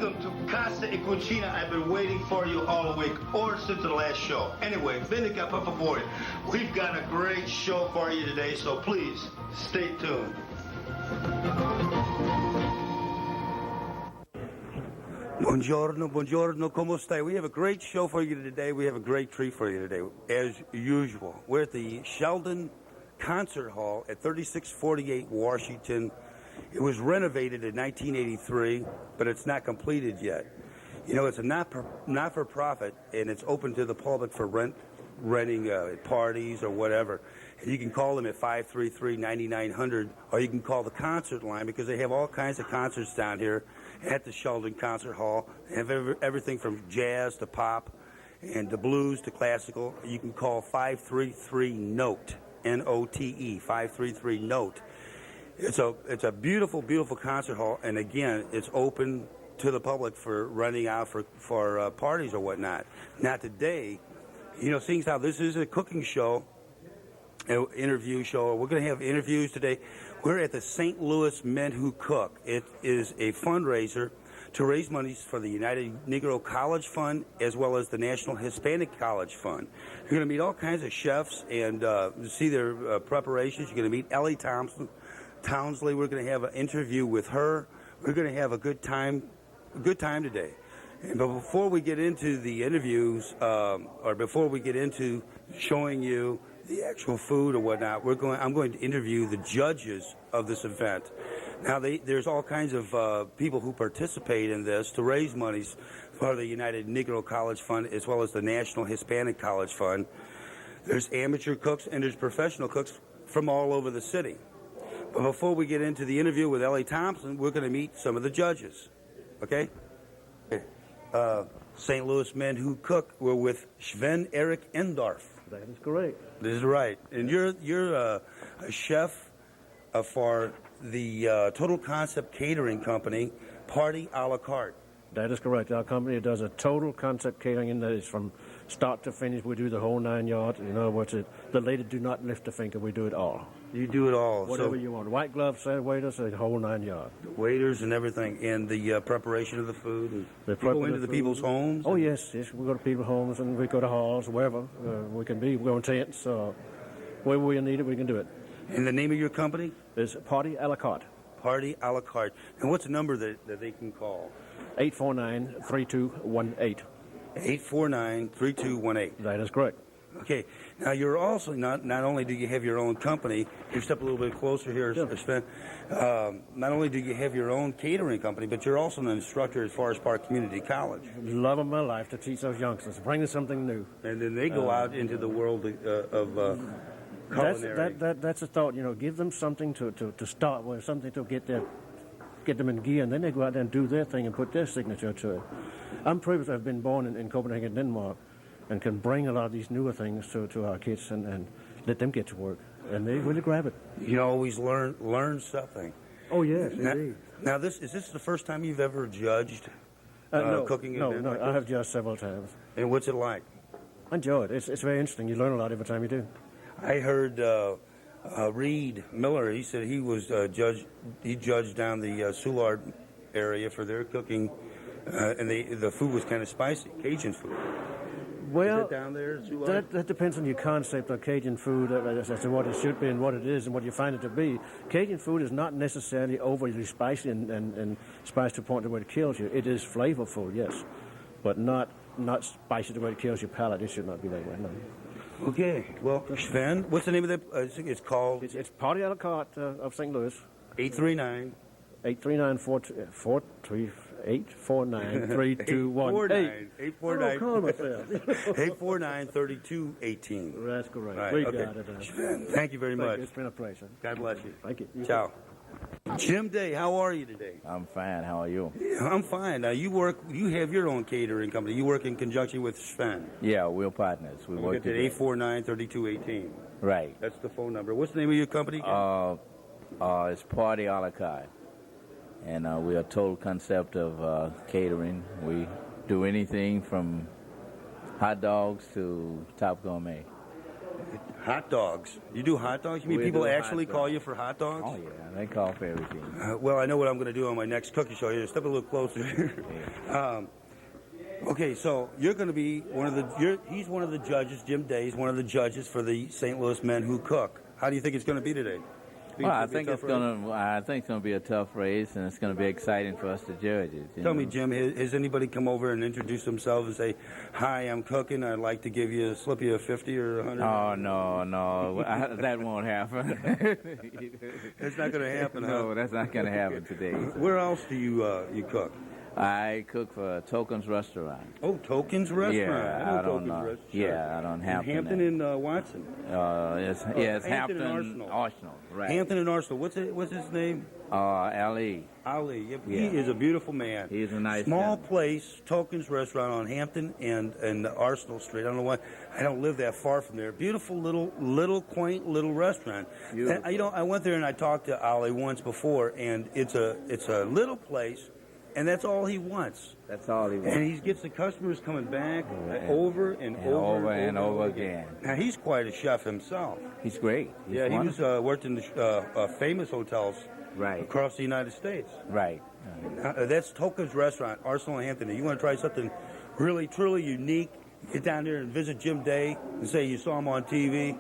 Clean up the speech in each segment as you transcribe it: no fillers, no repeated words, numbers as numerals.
Welcome to Casa and Cucina. I've been waiting for you all week, or since the last show. Anyway, Vinica per favore. We've got a great show for you today, so please stay tuned. Buongiorno, buongiorno, como stai? We have a great show for you today. We have a great treat for you today, as usual. We're at the Sheldon Concert Hall at 3648 Washington. It was renovated in 1983, but it's not completed yet. You know, it's a not-for-profit, and it's open to the public for renting parties or whatever. And you can call them at 533-9900, or you can call the concert line because they have all kinds of concerts down here at the Sheldon Concert Hall. They have everything from jazz to pop and to blues to classical. You can call 533-NOTE, N-O-T-E, 533-NOTE. It's a beautiful, beautiful concert hall, and again, it's open to the public for renting out for parties or whatnot. Now today, you know, seeing how this is a cooking show, an interview show, we're going to have interviews today. We're at the St. Louis Men Who Cook. It is a fundraiser to raise monies for the United Negro College Fund as well as the National Hispanic College Fund. You're going to meet all kinds of chefs and see their preparations. You're going to meet Ellie Townsley. We're going to have an interview with her. We're going to have a good time today. But before we get into the interviews, or before we get into showing you the actual food or whatnot, I'm going to interview the judges of this event. Now, there's all kinds of people who participate in this to raise monies for the United Negro College Fund as well as the National Hispanic College Fund. There's amateur cooks and there's professional cooks from all over the city. But before we get into the interview with Ellie Thompson, we're going to meet some of the judges. Okay? St. Louis Men Who Cook. We're with Sven Eric Endorf. That is correct. This is right. And you're a chef for the Total Concept Catering Company, Party a la Carte. That is correct. Our company does a total concept catering, and that is from start to finish. We do the whole 9 yards. In other words, the lady do not lift a finger. We do it all. You do it all. Whatever you want. White gloves, say waiters, the whole 9 yards. Waiters and everything, and the preparation of the food. And the go into the people's homes? Oh, yes. We go to people's homes, and we go to halls, wherever we can be. We go in tents. Wherever we need it, we can do it. And the name of your company? It's Party a la Carte. Party a la Carte. And what's the number that they can call? 849-3218. 849-3218. That is correct. Okay. Now, you're also, not only do you have your own company, you step a little bit closer here, sure. Sven. Not only do you have your own catering company, but you're also an instructor at Forest Park Community College. Love of my life to teach those youngsters, bring them something new. And then they go out into the world of culinary. That's a thought, you know, give them something to start with, something to get them in gear, and then they go out there and do their thing and put their signature to it. I'm privileged I've been born in Copenhagen, Denmark, and can bring a lot of these newer things to our kids and let them get to work, and they really grab it. You always learn something. Oh, yes, indeed. Now, is this the first time you've ever judged no, cooking? No, I have judged several times. And what's it like? I enjoy it. It's very interesting. You learn a lot every time you do. I heard Reed Miller, he said he was judged down the Soulard area for their cooking, and the food was kind of spicy, Cajun food. Well, is it down there, Soulard? That depends on your concept of Cajun food as to what it should be and what it is and what you find it to be. Cajun food is not necessarily overly spicy and spicy to the point where it kills you. It is flavorful, yes, but not spicy to where it kills your palate. It should not be that way, no. Okay, well, Sven, what's the name of the? It's called. It's Party a la Carte of St. Louis. 839. 849-3218. 849-3218. That's correct. Right, we okay. got it. Sven, thank you very much. It's been a pleasure. God bless you. Thank you. Ciao. Jim Day, how are you today? I'm fine. How are you? Yeah, I'm fine. Now, you have your own catering company. You work in conjunction with Sven. Yeah, we're partners. We work at 849-3218. Right. That's the phone number. What's the name of your company again? It's Party a la Carte. And we're a total concept of catering. We do anything from hot dogs to top gourmet. Hot dogs. You do hot dogs? You mean people actually call you for hot dogs? Oh, yeah. They call for everything. Well, I know what I'm going to do on my next cooking show. Here, step a little closer. Okay, so you're going to be he's one of the judges, Jim Day's one of the judges for the St. Louis Men Who Cook. How do you think it's going to be today? Well, I think it's going to be a tough race, and it's going to be exciting for us to judge it. Tell me, Jim, has anybody come over and introduced themselves and say, "Hi, I'm cooking. I'd like to slip you a 50 or a 100"? Oh no, that won't happen. It's not going to happen. No, that's not going to happen today. Where else do you cook? I cook for Token's Restaurant. Oh, Token's Restaurant. Yeah, I don't know. Yeah, I don't have Hampton and Watson. It's Hampton and Arsenal. Right. Hampton and Arsenal. What's his name? Ali. Ali. Yep. Yeah. He is a beautiful man. He's a nice small guy. place, Token's Restaurant on Hampton and Arsenal Street. I don't know why. I don't live that far from there. Beautiful little quaint little restaurant. And, I went there and I talked to Ali once before, and it's a little place. And that's all he wants. That's all he wants. And he gets the customers coming back over and over again. Now, he's quite a chef himself. He's great. He worked in the famous hotels across the United States. Right. That's Token's Restaurant, Arsenal and Hampton. You want to try something really, truly unique, get down there and visit Jim Day and say you saw him on TV.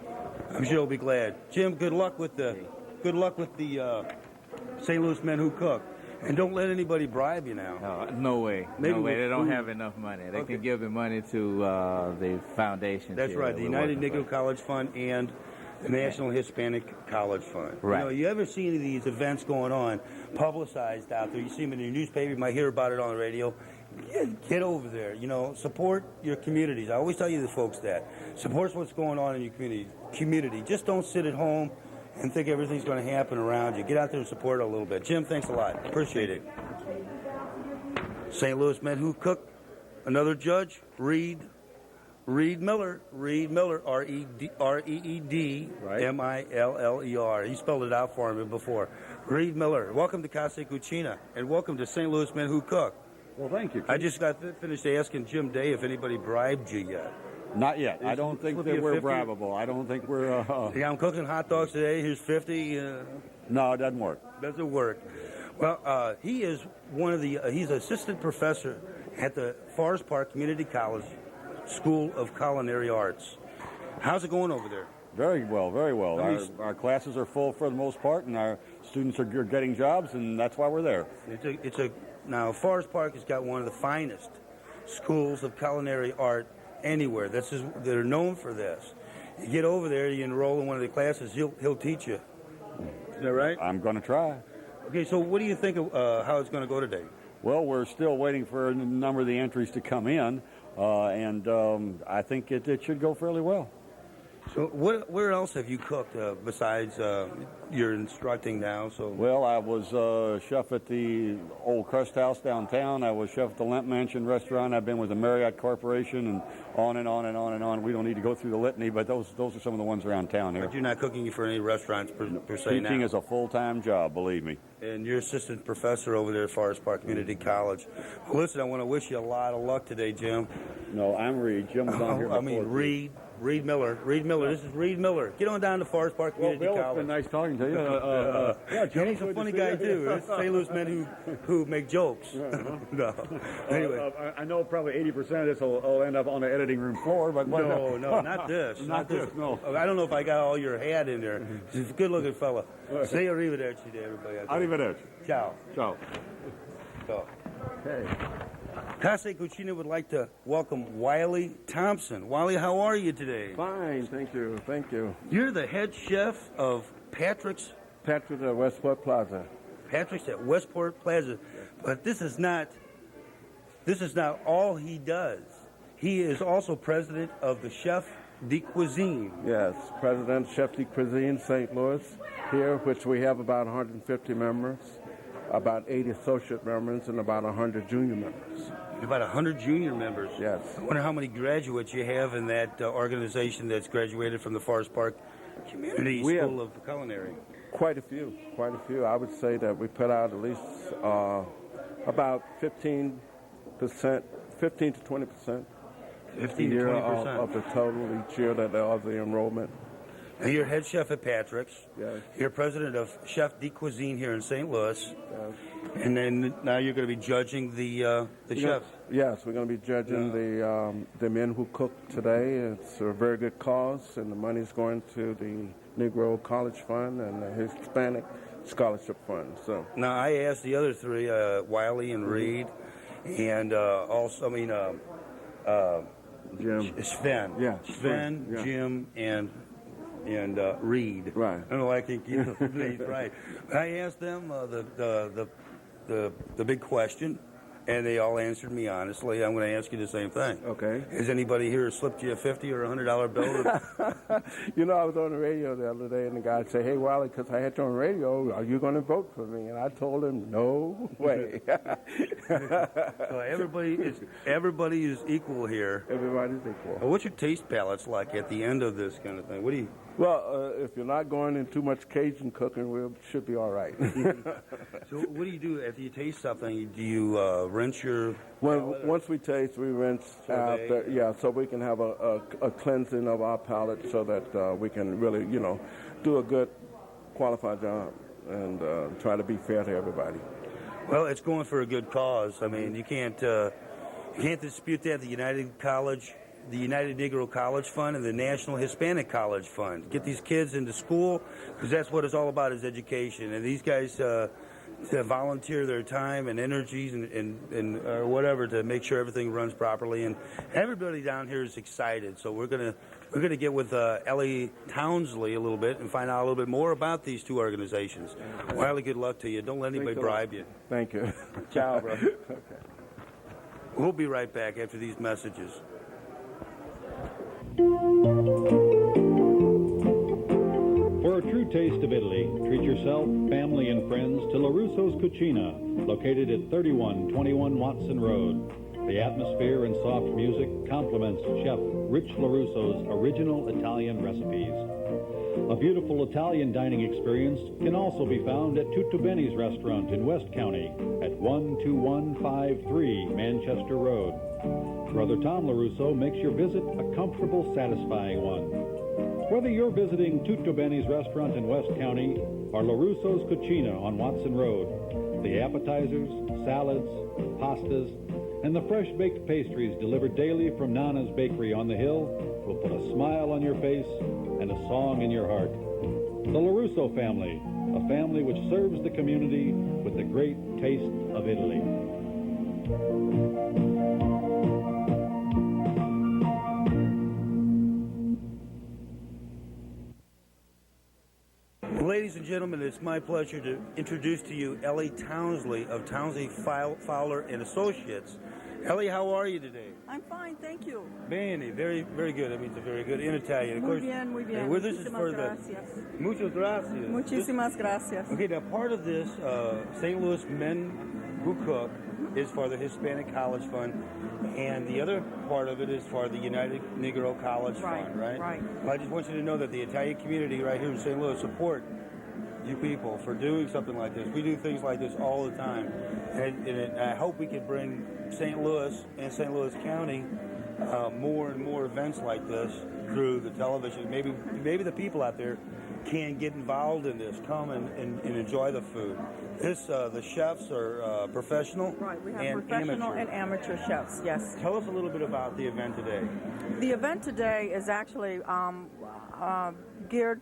I'm sure he'll be glad. Jim, good luck with the St. Louis Men Who Cook. And don't let anybody bribe you now. No way. Maybe no way. They don't food. have enough money. They can give the money to the foundation. That's right, the United Negro College Fund and the National Hispanic College Fund. Right. You ever see any of these events going on, publicized out there? You see them in your newspaper, you might hear about it on the radio. Get over there. Support your communities. I always tell you the folks that. Support what's going on in your community. Just don't sit at home and think everything's going to happen around you. Get out there and support it a little bit. Jim, thanks a lot. Appreciate it. St. Louis Men Who Cook, another judge, Reed Miller, R-E-E-D, M-I-L-L-E-R. He spelled it out for me before. Reed Miller, welcome to Casa, Cucina, and welcome to St. Louis Men Who Cook. Well, thank you. I just got finished asking Jim Day if anybody bribed you yet. Not yet. I don't think that we're bribable. I don't think we're... Yeah, I'm cooking hot dogs today. Here's 50. No, it doesn't work. Doesn't work. Well, he is he's assistant professor at the Forest Park Community College School of Culinary Arts. How's it going over there? Very well, very well. Our classes are full for the most part, and our students are getting jobs, and that's why we're there. Now, Forest Park has got one of the finest schools of culinary art anywhere. They're known for this. You get over there, you enroll in one of the classes, he'll teach you. Is that right? I'm going to try. Okay, so what do you think of how it's going to go today? Well, we're still waiting for a number of the entries to come in, and I think it should go fairly well. So where else have you cooked besides you're instructing now? Well, I was chef at the old Crust House downtown. I was chef at the Lemp Mansion restaurant. I've been with the Marriott Corporation, and on and on and on and on. We don't need to go through the litany, but those are some of the ones around town here. But you're not cooking for any restaurants per se now? Teaching is a full-time job, believe me. And you're assistant professor over there at Forest Park Community College. Well, listen, I want to wish you a lot of luck today, Jim. No, I'm Reed. Jim was on here before. Reed Miller. This is Reed Miller. Get on down to Forest Park Community Bill, College. It's been nice talking to you. Yeah, Jim's a funny guy, too. It's St. Louis men who make jokes. No. Anyway. I know probably 80% of this will end up on the editing room floor, but... No, not this. Not this, no. I don't know if I got all your hat in there. He's a good-looking fella. Say arrivederci to everybody. Arrivederci. Ciao. Ciao. Okay. Casa Cucina would like to welcome Wiley Thompson. Wiley, how are you today? Fine, thank you. You're the head chef of Patrick's at Westport Plaza. Patrick's at Westport Plaza. But this is not all he does. He is also president of the Chef de Cuisine. Yes, President Chef de Cuisine, St. Louis, here, which we have about 150 members, about 80 associate members, and about 100 junior members. About 100 junior members. Yes. I wonder how many graduates you have in that organization that's graduated from the Forest Park Community School of Culinary. Quite a few. I would say that we put out at least about 15% to 20%. 15 to 20%. Of the total each year of the enrollment. Now, you're head chef at Patrick's. Yes. You're president of Chef de Cuisine here in St. Louis. Yes. And then now you're going to be judging the chefs. Yes, we're going to be judging the men who cook today. It's a very good cause, and the money's going to the Negro College Fund and the Hispanic Scholarship Fund. So Now, I asked the other three, Wiley and Reed, and Jim. Sven. Yeah, Sven, yeah. Jim, and Reed. Right. I don't know why I can't keep the names right. I asked them the big question, and they all answered me honestly. I'm going to ask you the same thing. Okay. Has anybody here slipped you a $50 or $100 bill? You know, I was on the radio the other day, and the guy said, "Hey, Wiley, because I had you on the radio, are you going to vote for me?" And I told him, "No way." So everybody is equal here. Everybody's equal. Well, what's your taste palates like at the end of this kind of thing? What do you? Well, if you're not going in too much Cajun cooking, we should be all right. So what do you do after you taste something? Do you rinse your? Once we taste, we rinse after, so we can have a cleansing of our palate so that we can really, do a good qualified job and try to be fair to everybody. Well, it's going for a good cause. I mean, you can't dispute that. The United Negro College Fund and the National Hispanic College Fund. Get these kids into school, because that's what it's all about, is education. And these guys volunteer their time and energies and whatever to make sure everything runs properly. And everybody down here is excited. So we're gonna get with Ellie Townsley a little bit and find out a little bit more about these two organizations. Wiley, good luck to you. Don't let anybody bribe you. Thank you. Ciao, bro. Okay. We'll be right back after these messages. For a true taste of Italy, treat yourself, family, and friends to LaRusso's Cucina, located at 3121 Watson Road. The atmosphere and soft music complements Chef Rich LaRusso's original Italian recipes. A beautiful Italian dining experience can also be found at Tutto Beni's restaurant in West County at 12153 Manchester Road. Brother Tom LaRusso makes your visit a comfortable, satisfying one. Whether you're visiting Tutto Beni's restaurant in West County or LaRusso's Cucina on Watson Road, the appetizers, salads, pastas, and the fresh-baked pastries delivered daily from Nana's Bakery on the Hill will put a smile on your face and a song in your heart. The LaRusso family, a family which serves the community with the great taste of Italy. Ladies and gentlemen, it's my pleasure to introduce to you Ellie Townsley of Townsley Fowler and Associates. Ellie, how are you today? I'm fine, thank you. Bene, very, very good. I mean, it's very good in Italian. Of Muy course, bien, muy bien. and where this is Muchísimas for gracias. the muchas gracias. Muchísimas gracias. Okay, now part of this St. Louis Men Who Cook is for the Hispanic College Fund, and the other part of it is for the United Negro College Fund, right? Right. Well, I just want you to know that the Italian community right here in St. Louis support you people for doing something like this. We do things like this all the time, and I hope we can bring St. Louis and St. Louis County more and more events like this through the television. Maybe the people out there can get involved in this, come and enjoy the food. The chefs are professional, Right, we have and professional amateur. and amateur chefs, yes. Tell us a little bit about the event today. The event today is actually geared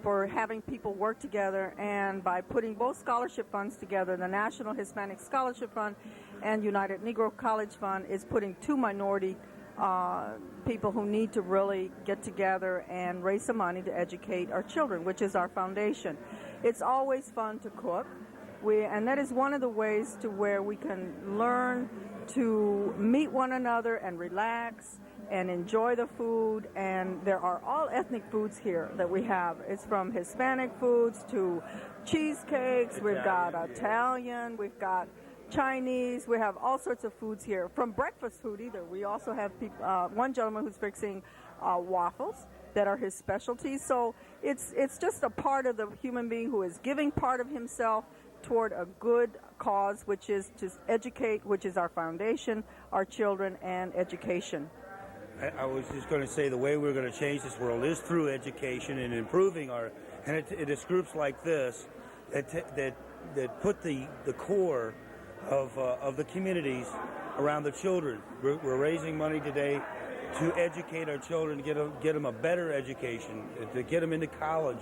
for having people work together, and by putting both scholarship funds together, the National Hispanic Scholarship Fund and United Negro College Fund is putting two minority people who need to really get together and raise some money to educate our children, which is our foundation. It's always fun to cook, and that is one of the ways to where we can learn to meet one another and relax and enjoy the food. And there are all ethnic foods here that we have. It's from Hispanic foods to cheesecakes. We've got Italian. We've got Chinese. We have all sorts of foods here. From breakfast food either. We also have one gentleman who's fixing waffles that are his specialties. So it's just a part of the human being who is giving part of himself toward a good cause, which is to educate, which is our foundation, our children, and education. I was just going to say the way we're going to change this world is through education and improving and it is groups like this that put the core of the communities around the children. We're raising money today to educate our children, get them a better education, to get them into college,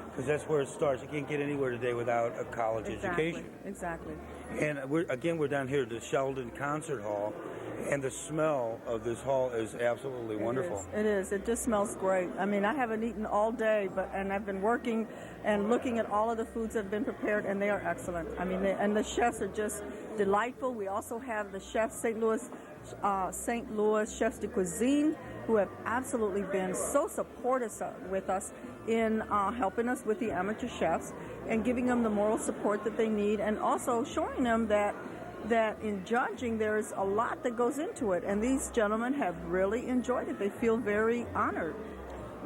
because that's where it starts. You can't get anywhere today without a college education. Exactly. And we're down here at the Sheldon Concert Hall, and the smell of this hall is absolutely wonderful. It is. It just smells great. I mean, I haven't eaten all day, and I've been working and looking at all of the foods that have been prepared, and they are excellent. I mean, and the chefs are just delightful. We also have the chefs, St. Louis Chefs de Cuisine, who have absolutely been so supportive with us in helping us with the amateur chefs and giving them the moral support that they need, and also showing them that in judging there's a lot that goes into it, and these gentlemen have really enjoyed it. They feel very honored.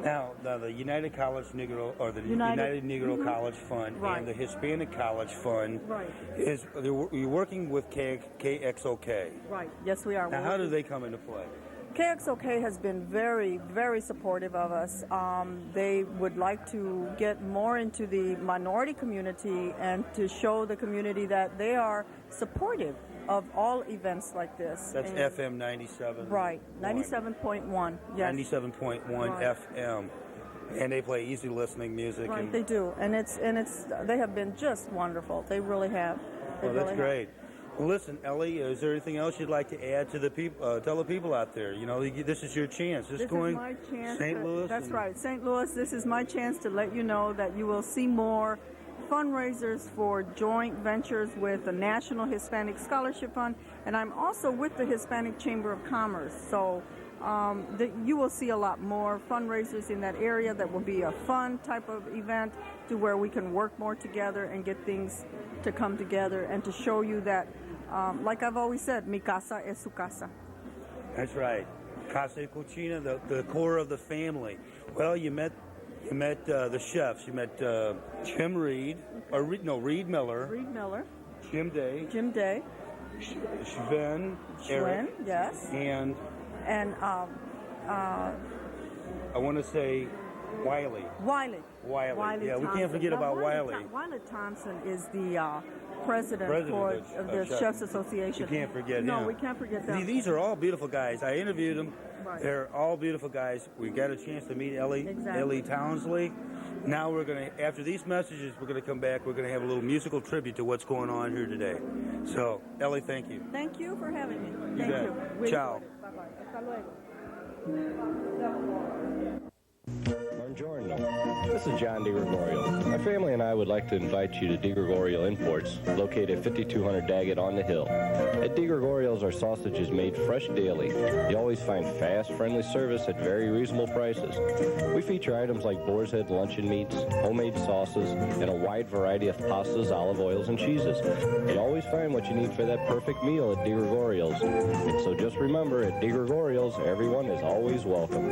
Now the United College Negro, or the United Negro College Fund, right, and the Hispanic College Fund, right, you're working with KXOK. Right. Yes, we are. Now, how do they come into play? KXOK has been very, very supportive of us. They would like to get more into the minority community and to show the community that they are supportive of all events like this. That's FM 97. Right, 97.1. Yes. 97.1 right. FM, and they play easy listening music. Right, and they do, and they have been just wonderful. They really have. Well, that's great. Well, listen, Ellie, is there anything else you'd like to add to the people? Tell the people out there, this is your chance. This is my chance. St. Louis. That's right, St. Louis. This is my chance to let you know that you will see more fundraisers for joint ventures with the National Hispanic Scholarship Fund, and I'm also with the Hispanic Chamber of Commerce. So you will see a lot more fundraisers in that area. That will be a fun type of event to where we can work more together and get things to come together, and to show you that, like I've always said, mi casa es su casa. That's right. Casa y Cucina, the core of the family. Well, you met the chefs. You met Reed Miller. Reed Miller. Jim Day. Sven. Eric, yes. And I want to say Wiley. Yeah, we can't forget about Wiley. Wiley Thompson is the president of the Chefs Association. You can't forget him. No, we can't forget them. These are all beautiful guys. I interviewed them. Right. They're all beautiful guys. We got a chance to meet Ellie Townsley. Now after these messages, we're going to come back. We're going to have a little musical tribute to what's going on here today. So, Ellie, thank you. Thank you for having me. Thank you. Ciao. Bye-bye. Hasta luego. Buongiorno. This is John Digregorial. My family and I would like to invite you to Digregorial Imports, located at 5200 Daggett on the Hill. At Digregorial's, our sausage is made fresh daily. You always find fast, friendly service at very reasonable prices. We feature items like boar's head luncheon meats, homemade sauces, and a wide variety of pastas, olive oils, and cheeses. You always find what you need for that perfect meal at Digregorial's. And so just remember, at Digregorial's, everyone is always welcome.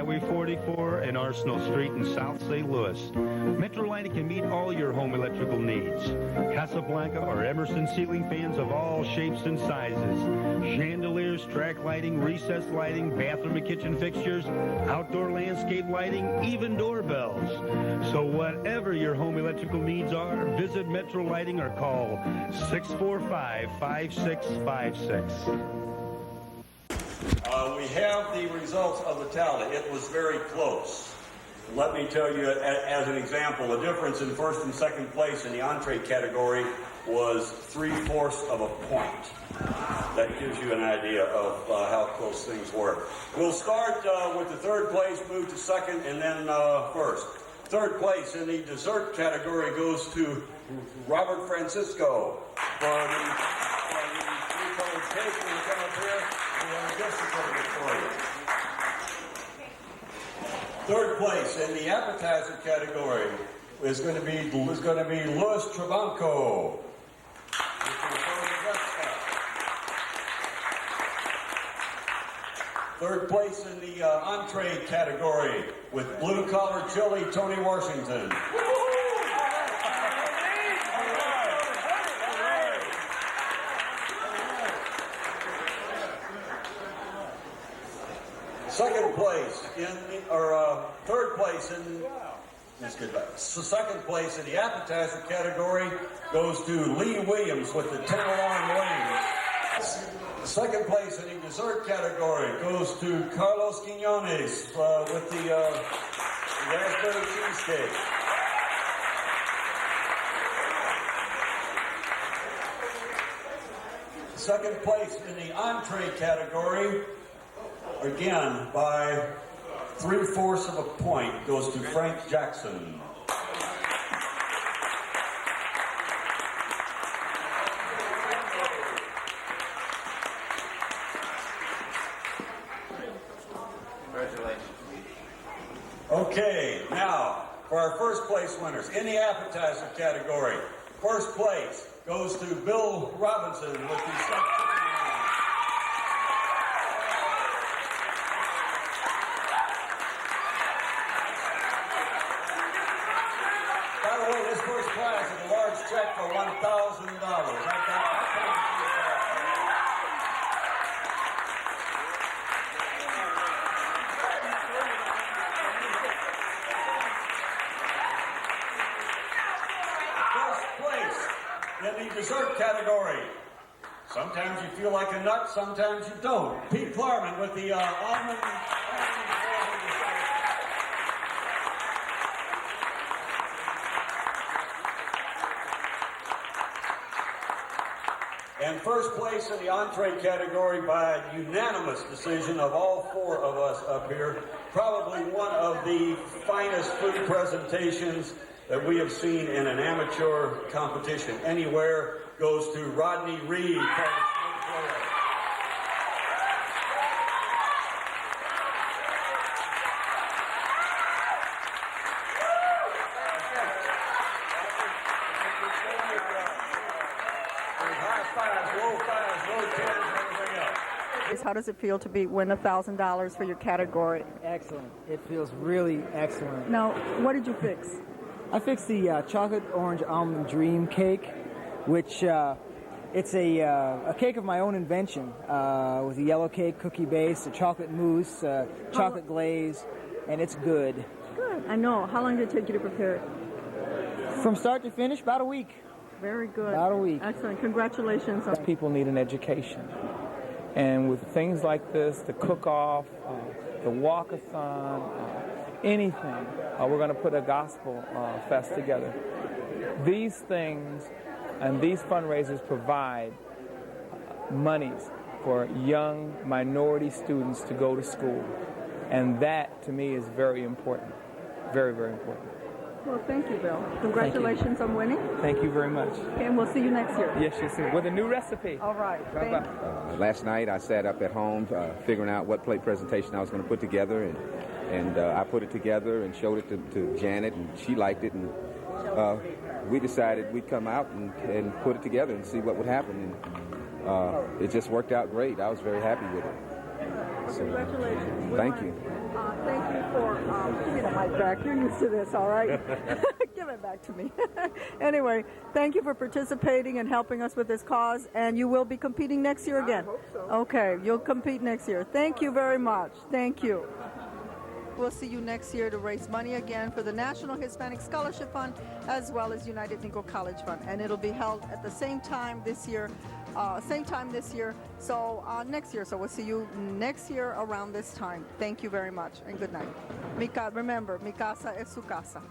Highway 44 and Arsenal Street in South St. Louis. Metro Lighting can meet all your home electrical needs. Casablanca or Emerson ceiling fans of all shapes and sizes. Chandeliers, track lighting, recessed lighting, bathroom and kitchen fixtures, outdoor landscape lighting, even doorbells. So whatever your home electrical needs are, visit Metro Lighting or call 645-5656. We have the results of the tally. It was very close. Let me tell you, as an example, the difference in first and second place in the entree category was 3/4 of a point. That gives you an idea of how close things were. We'll start with the third place, move to second, and then first. Third place in the dessert category goes to Robert Francisco for the three-colored cake. When you come up here, we have a gift certificate for you. Third place in the appetizer category is going to be Louis Trabanco. Third place in the entree category with blue collar chili, Tony Washington. Second place third place in, let's get back. So second place in the appetizer category goes to Lee Williams with the tenderloin wings. Second place in the dessert category goes to Carlos Quinones with the raspberry cheesecake. Second place in the entree category, again by 3/4 of a point, goes to Frank Jackson. Okay, now for our first place winners in the appetizer category. First place goes to Bill Robinson with the By the way, this first prize is a large check for $1,000. In the dessert category, sometimes you feel like a nut, sometimes you don't. Pete Klarman with the almond. And first place in the entree category by unanimous decision of all four of us up here, probably one of the finest food presentations that we have seen in an amateur competition anywhere, goes to Rodney Reed. How does it feel to win $1,000 for your category? Excellent. It feels really excellent. Now, what did you fix? I fixed the chocolate orange almond dream cake, which it's a cake of my own invention with a yellow cake, cookie base, a chocolate mousse, chocolate glaze, and it's good. Good. I know. How long did it take you to prepare it? From start to finish, about a week. Very good. About a week. Excellent. Congratulations. People need an education. And with things like this, the cook-off, the walk-a-thon, anything, we're going to put a gospel fest together. These things and these fundraisers provide monies for young minority students to go to school. And that, to me, is very important. Very, very important. Well, thank you, Bill. Congratulations on winning. Thank you very much. Okay, and we'll see you next year. Yes, you see. With a new recipe. All right. Bye-bye. Last night I sat up at home figuring out what plate presentation I was going to put together, and I put it together and showed it to Janet, and she liked it, and we decided we'd come out and put it together and see what would happen, and it just worked out great. I was very happy with it. So, congratulations. Thank you. Thank you for give me the mic back. You're used to this, all right? Give it back to me. Anyway, thank you for participating and helping us with this cause, and you will be competing next year again. I hope so. Okay, you'll compete next year. Thank you very much. Thank you. We'll see you next year to raise money again for the National Hispanic Scholarship Fund as well as United Negro College Fund, and it'll be held at the same time this year. So next year. So we'll see you next year around this time. Thank you very much, and good night. Remember, mi casa es su casa.